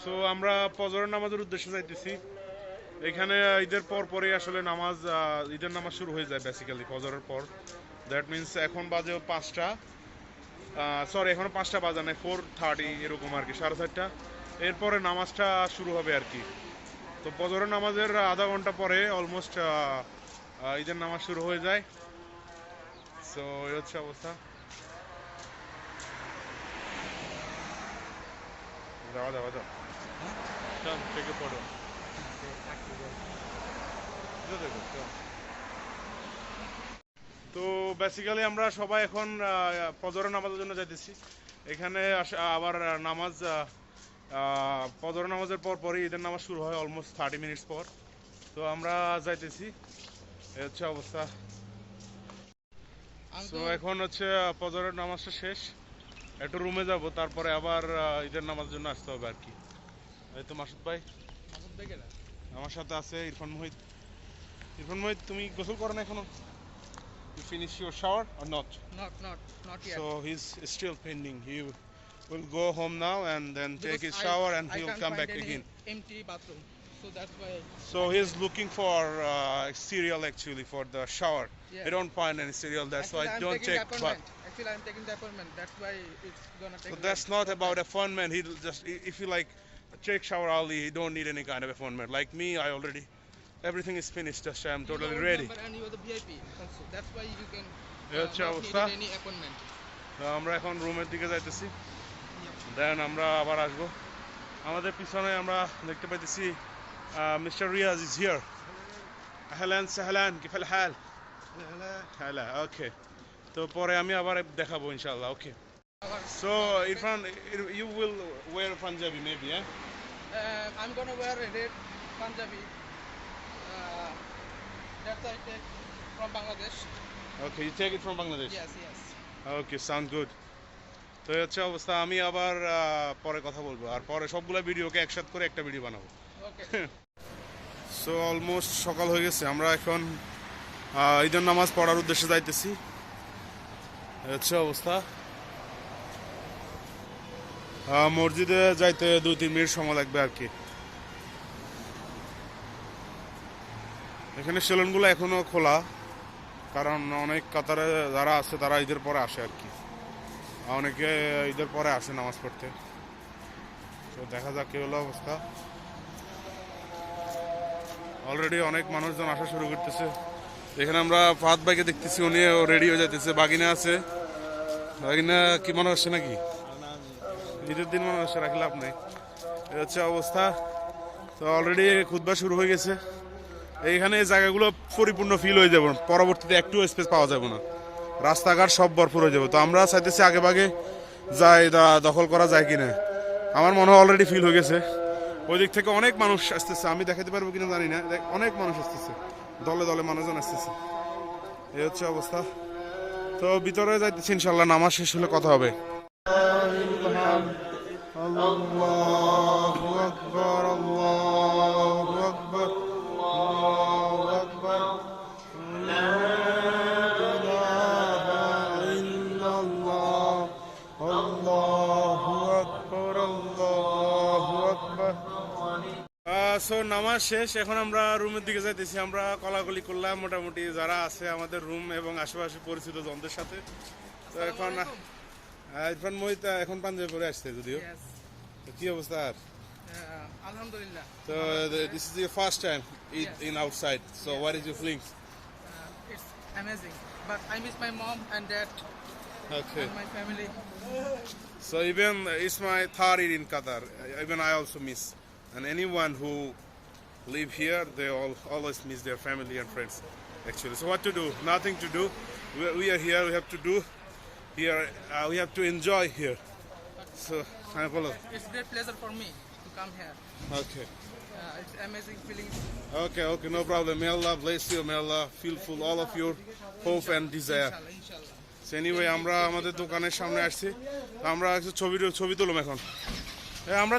So আমরা ফজরের নামাজের উদ্দেশ্যে যাইতেছি। এখানে ঈদের পরই আসলে নামাজ ঈদের নামাজ শুরু হয়ে যায় বেসিক্যালি ফজরের পর। দ্যাট মিনস এখন বাজে 5টা, সরি এখনো 5টা বাজে নাই, 4:30 এরকম আর কি, 4:30টা। এরপরে নামাজটা শুরু হবে আর কি। তো ফজরের নামাজের আধা ঘন্টা পরে অলমোস্ট ঈদের নামাজ শুরু হয়ে যায়। সো এই হচ্ছে অবস্থা। যাওয়া যাওয়া যাও, চল থেকে পড়ো। তো বেসিক্যালি আমরা সবাই এখন ফজরের নামাজের জন্য যাইতেছি। এখানে আবার নামাজ ফজরের নামাজের পরই ঈদের নামাজ শুরু হয় অলমোস্ট 30 মিনিটস পর। তো আমরা যাইতেছি, এই হচ্ছে অবস্থা। তো এখন হচ্ছে ফজরের নামাজটা শেষ, একটু রুমে যাব, তারপরে আবার ঈদের নামাজের জন্য আসতে হবে আর কি। এই তো মাসুদ ভাই আমার সাথে আছে, ইরফান মোহিত। ইরফান মোহিত, তুমি গোসল করো না এখনো? You finish your shower or not? Not yet. So he's still pending. He will go home now and then Because take his shower and I he'll can't come find back any again. empty bathroom, so that's why. So he's looking for cereal actually for the shower. Yeah. I don't find any cereal, that's Actually, why I I'm don't taking take. the appointment. Actually, I'm taking the appointment. That's why it's gonna take. So that's not about appointment. He'll just, if you like take shower early, he don't need any kind of appointment. Like me, I already everything is finished. Just I'm totally ready. And you're the VIP also. That's why you can. এই হচ্ছে not অবস্থা। need any appointment. তো আমরা এখন রুমের দিকে যাইতেছি, দেন আমরা আবার আসবো। আমাদের পিছনে আমরা দেখতে পাইতেছি মিস্টার রিয়াজ ইজ হিয়ার। আহলান সাহলান, কিফাল হাল? হ্যালা, ওকে। তো পরে আমি আবার দেখাবো ইনশাআল্লাহ। Okay. So Irfan, you will wear Punjabi maybe, yeah? I'm gonna wear a red Punjabi. That's I take from Bangladesh. Okay, you take it from Bangladesh? Yes. Okay, sound good. তো এই হচ্ছে অবস্থা। আমি আবার পরে কথা বলবো, আর পরে সবগুলা ভিডিওকে একসাথে করে একটা ভিডিও বানাবো। Okay. সো অলমোস্ট সকাল হয়ে গেছে, আমরা এখন ঈদের নামাজ পড়ার উদ্দেশ্যে যাইতেছি। এই হচ্ছে অবস্থা। মসজিদে যাইতে 2-3 মিনিট সময় লাগবে আর কি। এখানে সেলুনগুলো এখনো খোলা, কারণ অনেক কাতারে যারা আছে তারা ঈদের পরে আসে আর কি। অনেকে ঈদের পরে আসে নামাজ পড়তে। তো দেখা যাক কি হলো অবস্থা। অলরেডি অনেক মানুষজন আসা শুরু করতেছে। এখানে আমরা ফাহাদ ভাইকে দেখতেছি, উনিও রেডি হয়ে যাইতেছে। বাগিনা আছে, বাগিনা কি মনে হচ্ছে নাকি ঈদের দিন মনে হচ্ছে, রাখলে আপনি। এই হচ্ছে অবস্থা। তো অলরেডি খুতবা শুরু হয়ে গেছে। এইখানে এই জায়গাগুলো পরিপূর্ণ ফিল হয়ে যাবে, পরবর্তীতে একটু স্পেস পাওয়া যাবে না, রাস্তাঘাট সব ভরপুর হয়ে যাবে। তো আমরা চাইতেছি আগে ভাগে যাই, দখল করা যায় কিনা। আমার মনে হয় অলরেডি ফিল হয়ে গেছে। ওই দিক থেকে অনেক মানুষ আসতেছে, আমি দেখাতে পারবো কিনা জানি না। অনেক মানুষ আসতেছে, দলে দলে মানুষজন আসতেছে। এই হচ্ছে অবস্থা। তো ভিতরে যাইতেছি, ইনশাল্লাহ নামাজ শেষ হলে কথা হবে। আল্লাহু আকবার, আল্লাহু আকবার, আল্লাহু আকবার, লা ইলাহা ইল্লাল্লাহ, আল্লাহু আকবার, আল্লাহু আকবার। সো নামাজ শেষ, এখন আমরা রুমের দিকে যাইতেছি। আমরা কলাকলি করলাম মোটামুটি যারা আছে আমাদের রুম এবং আশেপাশে পরিচিত জনদের সাথে। তো এখন ইরফান মোহিত এখন পাঞ্জাবি পরে আসছে যদিও। কি অবস্থা? Alhamdulillah. So this is your first time in outside. So what is your feelings? It's amazing. But I miss my mom and dad Okay. and my family. So even it's my third Eid in Qatar. Even I also miss. And anyone who live here, they always miss their family and friends. Actually, so what to do? Nothing to do. We are here. We have to do here. We have to enjoy here. So I follow. It's great pleasure for me to come here. Okay. It's amazing feeling. Okay, no problem. May Allah bless you. May Allah fulfill all of your hope and desire. Inshallah. So anyway, আমরা আমাদের দোকানের সামনে আসছি। আমরা ছবি তুললাম এখন। আমরা